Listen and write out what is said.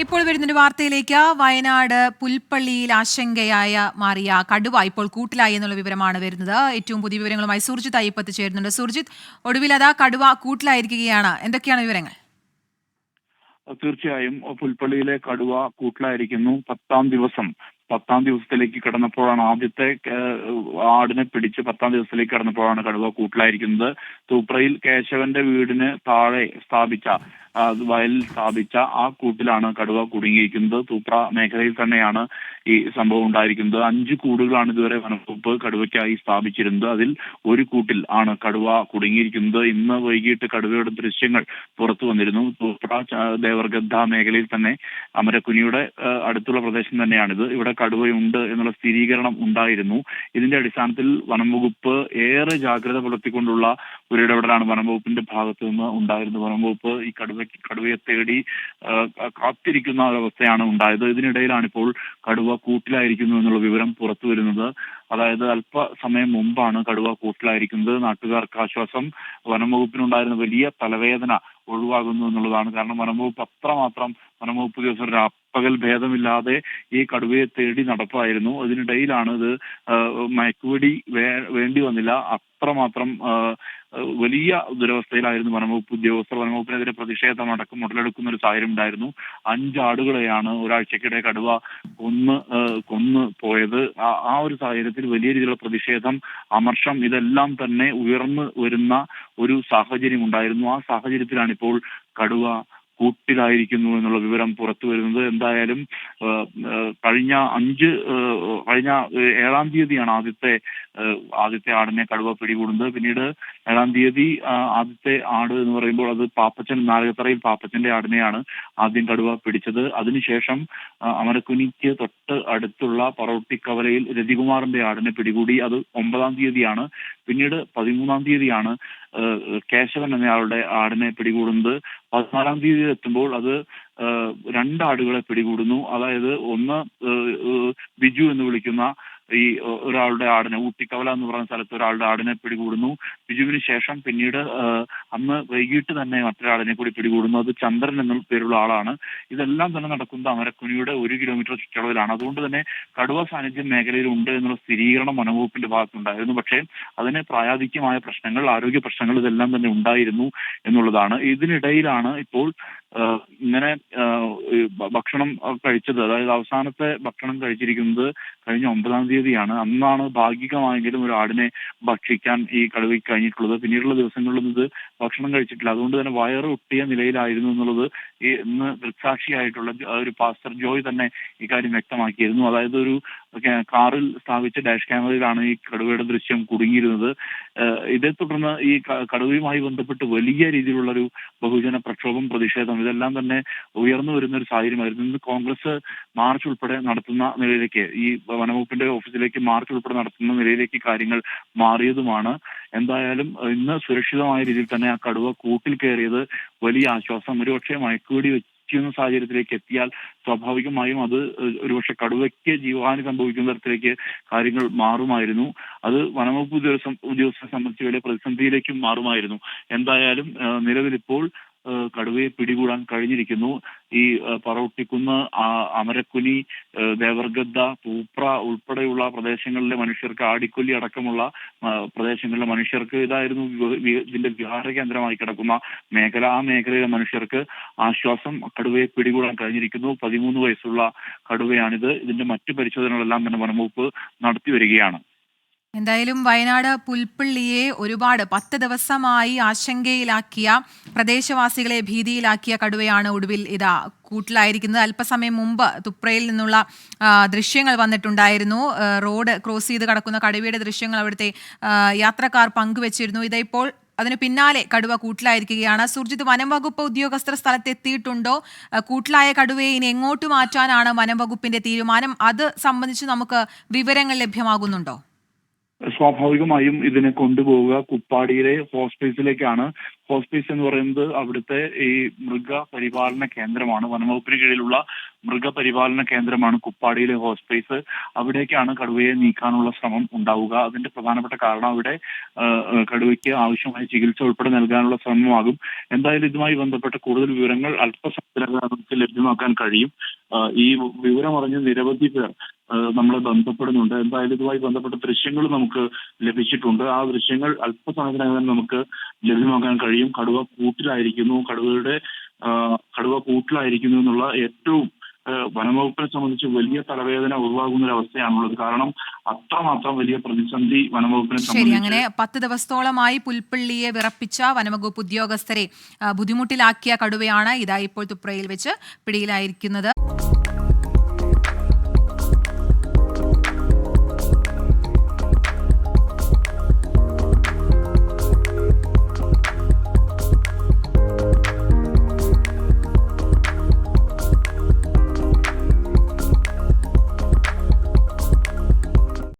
ഇപ്പോൾ വരുന്നൊരു വാർത്തയിലേക്ക്. വയനാട് പുൽപ്പള്ളിയിൽ ആശങ്കയായ മാറിയ കടുവ ഇപ്പോൾ കൂട്ടിലായി എന്നുള്ള വിവരമാണ് വരുന്നത്. ഏറ്റവും പുതിയ വിവരങ്ങളുമായി സുർജിത്ത് അയ്യപ്പത്ത് ചേരുന്നുണ്ട്. സുർജിത്ത്, ഒടുവിൽ അതാ കടുവ കൂട്ടിലായിരിക്കുകയാണ്. എന്തൊക്കെയാണ് വിവരങ്ങൾ? തീർച്ചയായും പുൽപ്പള്ളിയിലെ കടുവ കൂട്ടിലായിരിക്കുന്നു. പത്താം ദിവസത്തിലേക്ക് കടന്നപ്പോഴാണ് ആദ്യത്തെ ആടിനെ പിടിച്ച് 10ാം ദിവസത്തിലേക്ക് കടന്നപ്പോഴാണ് കടുവ കൂട്ടിലായിരിക്കുന്നത്. തൂപ്രയിൽ കേശവന്റെ വീടിന് താഴെ സ്ഥാപിച്ച വയലിൽ സ്ഥാപിച്ച ആ കൂട്ടിലാണ് കടുവ കുടുങ്ങിയിരിക്കുന്നത്. തൂപ്ര മേഖലയിൽ തന്നെയാണ് ഈ സംഭവം ഉണ്ടായിരിക്കുന്നത്. 5 കൂടുകളാണ് ഇതുവരെ വനംവകുപ്പ് കടുവയ്ക്കായി സ്ഥാപിച്ചിരുന്നത്. അതിൽ ഒരു കൂട്ടിൽ ആണ് കടുവ കുടുങ്ങിയിരിക്കുന്നത്. ഇന്ന് വൈകിട്ട് കടുവയുടെ ദൃശ്യങ്ങൾ പുറത്തു വന്നിരുന്നു. തൂപ്ര ദേവർഗദ്ദ മേഖലയിൽ തന്നെ അമരക്കുനിയുടെ അടുത്തുള്ള പ്രദേശം തന്നെയാണിത്. ഇവിടെ കടുവയുണ്ട് എന്നുള്ള സ്ഥിരീകരണം ഉണ്ടായിരുന്നു. ഇതിന്റെ അടിസ്ഥാനത്തിൽ വനംവകുപ്പ് ഏറെ ജാഗ്രത പുലർത്തിക്കൊണ്ടുള്ള ഒരു ഇടപെടലാണ് വനംവകുപ്പിന്റെ ഭാഗത്തു നിന്ന് ഉണ്ടായിരുന്നത്. വനംവകുപ്പ് ഈ കടുവയെ തേടി കാത്തിരിക്കുന്ന ഒരവസ്ഥയാണ് ഉണ്ടായത്. ഇതിനിടയിലാണ് ഇപ്പോൾ കടുവ കൂട്ടിലായിരിക്കുന്നു എന്നുള്ള വിവരം പുറത്തു വരുന്നത്. അതായത് അല്പസമയം മുമ്പാണ് കടുവ കൂട്ടിലായിരിക്കുന്നത്. നാട്ടുകാർക്ക് ആശ്വാസം. വനംവകുപ്പിനുണ്ടായിരുന്ന വലിയ തലവേദന ഒഴിവാകുന്നു എന്നുള്ളതാണ്. കാരണം വനംവകുപ്പ് ഉദ്യോഗസ്ഥർ രാപ്പകൽ ഭേദമില്ലാതെ ഈ കടുവയെ തേടി നടപ്പായിരുന്നു. അതിനിടയിലാണ് ഇത് മയക്കുവെടി വേണ്ടി വന്നില്ല. അത്രമാത്രം വലിയ ദുരവസ്ഥയിലായിരുന്നു വനംവകുപ്പ് ഉദ്യോഗസ്ഥർ. വനംവകുപ്പിനെതിരെ പ്രതിഷേധമടക്കം ഉടലെടുക്കുന്ന ഒരു സാഹചര്യം ഉണ്ടായിരുന്നു. 5 ആടുകളെയാണ് ഒരാഴ്ചക്കിടെ കടുവ കൊന്നു പോയത്. ആ ഒരു സാഹചര്യത്തിൽ വലിയ രീതിയിലുള്ള പ്രതിഷേധം, അമർഷം ഇതെല്ലാം തന്നെ ഉയർന്നു വരുന്ന ഒരു സാഹചര്യം ഉണ്ടായിരുന്നു. ആ സാഹചര്യത്തിലാണ് ഇപ്പോൾ കടുവ കൂട്ടിലായിരിക്കുന്നു എന്നുള്ള വിവരം പുറത്തു വരുന്നത്. എന്തായാലും കഴിഞ്ഞ 7ാം തീയതിയാണ് ആദ്യത്തെ ആടിനെ കടുവ പിടികൂടുന്നത്. പിന്നീട് 7ാം തീയതി ആദ്യത്തെ ആട് എന്ന് പറയുമ്പോൾ അത് നാഗത്തറയിൽ പാപ്പച്ചന്റെ ആടിനെയാണ് ആദ്യം കടുവ പിടിച്ചത്. അതിനുശേഷം അമരക്കുനിക്ക് തൊട്ട് അടുത്തുള്ള പറവട്ടിക്കവലയിൽ രതികുമാറിന്റെ ആടിനെ പിടികൂടി. അത് 9ാം തീയതിയാണ്. പിന്നീട് 13ാം തീയതിയാണ് കേശവൻ എന്നയാളുടെ ആടിനെ പിടികൂടുന്നത്. 14ാം തീയതി എത്തുമ്പോൾ അത് 2 ആടുകളെ പിടികൂടുന്നു. അതായത് ഒന്ന് ബിജു എന്ന് വിളിക്കുന്ന ഈ ഒരാളുടെ ആടിനെ, ഊട്ടിക്കവല എന്ന് പറയുന്ന സ്ഥലത്ത് ഒരാളുടെ ആടിനെ പിടികൂടുന്നു. ബിജുവിന് ശേഷം പിന്നീട് അന്ന് വൈകിട്ട് തന്നെ മറ്റൊരാളിനെ കൂടി പിടികൂടുന്നു. അത് ചന്ദ്രൻ എന്ന പേരുള്ള ആളാണ്. ഇതെല്ലാം തന്നെ നടക്കുന്നത് അമരക്കുനിയുടെ 1 കിലോമീറ്റർ ചുറ്റളവിലാണ്. അതുകൊണ്ട് തന്നെ കടുവ സാന്നിധ്യം മേഖലയിൽ ഉണ്ട് എന്നുള്ള സ്ഥിരീകരണം വനംവകുപ്പിന്റെ ഭാഗത്തുണ്ടായിരുന്നു. പക്ഷേ അതിന് പ്രായാധിക്യമായ പ്രശ്നങ്ങൾ, ആരോഗ്യ പ്രശ്നങ്ങൾ ഇതെല്ലാം തന്നെ ഉണ്ടായിരുന്നു എന്നുള്ളതാണ്. ഇതിനിടയിലാണ് ഇപ്പോൾ ഇങ്ങനെ ഭക്ഷണം കഴിച്ചത്. അതായത് അവസാനത്തെ ഭക്ഷണം കഴിച്ചിരിക്കുന്നത് കഴിഞ്ഞ 9ാം തീയതിയാണ്. അന്നാണ് ഭാഗികമായെങ്കിലും ഒരു ആടിനെ ഭക്ഷിക്കാൻ ഈ കടുവയ്ക്ക് കഴിഞ്ഞിട്ടുള്ളത്. പിന്നീടുള്ള ദിവസങ്ങളിലും ഇത് ഭക്ഷണം കഴിച്ചിട്ടില്ല. അതുകൊണ്ട് തന്നെ വയറ് ഒട്ടിയ നിലയിലായിരുന്നു എന്നുള്ളത് ഇന്ന് ദൃക്സാക്ഷിയായിട്ടുള്ള ഒരു പാസ്റ്റർ ജോയ് തന്നെ ഇക്കാര്യം വ്യക്തമാക്കിയിരുന്നു. അതായത് ഒരു കാറിൽ സ്ഥാപിച്ച ഡാഷ് ക്യാമറയിലാണ് ഈ കടുവയുടെ ദൃശ്യം കുടുങ്ങിയിരുന്നത്. ഇതേ തുടർന്ന് ഈ കടുവയുമായി ബന്ധപ്പെട്ട് വലിയ രീതിയിലുള്ള ഒരു ബഹുജന പ്രക്ഷോഭം, പ്രതിഷേധം ഇതെല്ലാം തന്നെ ഉയർന്നു വരുന്ന ഒരു സാഹചര്യമായിരുന്നു. ഇന്ന് കോൺഗ്രസ് മാർച്ച് ഉൾപ്പെടെ നടത്തുന്ന നിലയിലേക്ക്, ഈ വനംവകുപ്പിന്റെ ഓഫീസിലേക്ക് മാർച്ച് ഉൾപ്പെടെ നടത്തുന്ന നിലയിലേക്ക് കാര്യങ്ങൾ മാറിയതുമാണ്. എന്തായാലും ഇന്ന് സുരക്ഷിതമായ രീതിയിൽ തന്നെ ആ കടുവ കൂട്ടിൽ കയറിയത് വലിയ ആശ്വാസം. ഒരുപക്ഷെ മയക്കുവെടി വെക്കുന്ന സാഹചര്യത്തിലേക്ക് എത്തിയാൽ സ്വാഭാവികമായും അത് ഒരുപക്ഷെ കടുവയ്ക്ക് ജീവഹാനി സംഭവിക്കുന്ന തരത്തിലേക്ക് കാര്യങ്ങൾ മാറുമായിരുന്നു. അത് വനംവകുപ്പ് ഉദ്യോഗസ്ഥരെ സംബന്ധിച്ച് വലിയ പ്രതിസന്ധിയിലേക്കും മാറുമായിരുന്നു. എന്തായാലും നിലവിലിപ്പോൾ കടുവയെ പിടികൂടാൻ കഴിഞ്ഞിരിക്കുന്നു. ഈ പറവട്ടിക്കുന്ന്, അമരക്കുനി, ദേവർഗദ്ദ, തൂപ്ര ഉൾപ്പെടെയുള്ള പ്രദേശങ്ങളിലെ മനുഷ്യർക്ക്, ആടിക്കൊല്ലി അടക്കമുള്ള പ്രദേശങ്ങളിലെ മനുഷ്യർക്ക് ഇതായിരുന്നു ഇതിന്റെ വിഹാര കേന്ദ്രമായി കിടക്കുന്ന മേഖല. ആ മേഖലയിലെ മനുഷ്യർക്ക് ആശ്വാസം. കടുവയെ പിടികൂടാൻ കഴിഞ്ഞിരിക്കുന്നു. 13 വയസ്സുള്ള കടുവയാണിത്. ഇതിന്റെ മറ്റു പരിശോധനകളെല്ലാം തന്നെ വനംവകുപ്പ് നടത്തി വരികയാണ്. എന്തായാലും വയനാട് പുൽപ്പള്ളിയെ ഒരുപാട് 10 ദിവസമായി ആശങ്കയിലാക്കിയ, പ്രദേശവാസികളെ ഭീതിയിലാക്കിയ കടുവയാണ് ഒടുവിൽ ഇതാ കൂട്ടിലായിരിക്കുന്നത്. അല്പസമയം മുമ്പ് തുപ്രയിൽ നിന്നുള്ള ദൃശ്യങ്ങൾ വന്നിട്ടുണ്ടായിരുന്നു. റോഡ് ക്രോസ് ചെയ്ത് കടക്കുന്ന കടുവയുടെ ദൃശ്യങ്ങൾ അവിടുത്തെ യാത്രക്കാർ പങ്കുവച്ചിരുന്നു. ഇതിപ്പോൾ അതിന് പിന്നാലെ കടുവ കൂട്ടിലായിരിക്കുകയാണ്. സുർജിത്ത്, വനംവകുപ്പ് ഉദ്യോഗസ്ഥർ സ്ഥലത്തെത്തിയിട്ടുണ്ടോ? കൂട്ടിലായ കടുവയെ ഇനി എങ്ങോട്ട് മാറ്റാനാണ് വനംവകുപ്പിന്റെ തീരുമാനം? അത് സംബന്ധിച്ച് നമുക്ക് വിവരങ്ങൾ ലഭ്യമാകുന്നുണ്ടോ? സ്വാഭാവികമായും ഇതിനെ കൊണ്ടുപോവുക കുപ്പാടിയിലെ ഹോസ്പീസിലേക്കാണ്. ഹോസ്പീസ് എന്ന് പറയുന്നത് അവിടുത്തെ ഈ മൃഗപരിപാലന കേന്ദ്രമാണ്. വനംവകുപ്പിന് കീഴിലുള്ള മൃഗപരിപാലന കേന്ദ്രമാണ് കുപ്പാടിയിലെ ഹോസ്പേസ്. അവിടേക്കാണ് കടുവയെ നീക്കാനുള്ള ശ്രമം ഉണ്ടാവുക. അതിന്റെ പ്രധാനപ്പെട്ട കാരണം അവിടെ കടുവയ്ക്ക് ആവശ്യമായ ചികിത്സ ഉൾപ്പെടെ നൽകാനുള്ള ശ്രമമാകും. എന്തായാലും ഇതുമായി ബന്ധപ്പെട്ട കൂടുതൽ വിവരങ്ങൾ അല്പസമയത്തിനകം നമുക്ക് ലഭ്യമാക്കാൻ കഴിയും. ഈ വിവരമറിഞ്ഞ് നിരവധി പേർ നമ്മളെ ബന്ധപ്പെടുന്നുണ്ട്. എന്തായാലും ഇതുമായി ബന്ധപ്പെട്ട ദൃശ്യങ്ങൾ നമുക്ക് ലഭിച്ചിട്ടുണ്ട്. ആ ദൃശ്യങ്ങൾ അല്പസമയത്തിനകം നമുക്ക് ലഭ്യമാക്കാൻ കഴിയും. കടുവ കൂട്ടിലായിരിക്കുന്നു എന്നുള്ള ഏറ്റവും വനംവകുപ്പിനെ സംബന്ധിച്ച് വലിയ തലവേദന ഉരുവാകുന്ന ഒരു അവസ്ഥയാണുള്ളത്. കാരണം അത്രമാത്രം വലിയ പ്രതിസന്ധി വനംവകുപ്പിനെ ശരി, സംബന്ധിച്ച്. അങ്ങനെ 10 ദിവസത്തോളമായി പുൽപ്പള്ളിയെ വിറപ്പിച്ച വനംവകുപ്പ് ഉദ്യോഗസ്ഥരെ ബുദ്ധിമുട്ടിലാക്കിയ കടുവയാണ് ഇതാ ഇപ്പോൾ തുപ്രയിൽ വെച്ച് പിടിയിലായിരിക്കുന്നത്.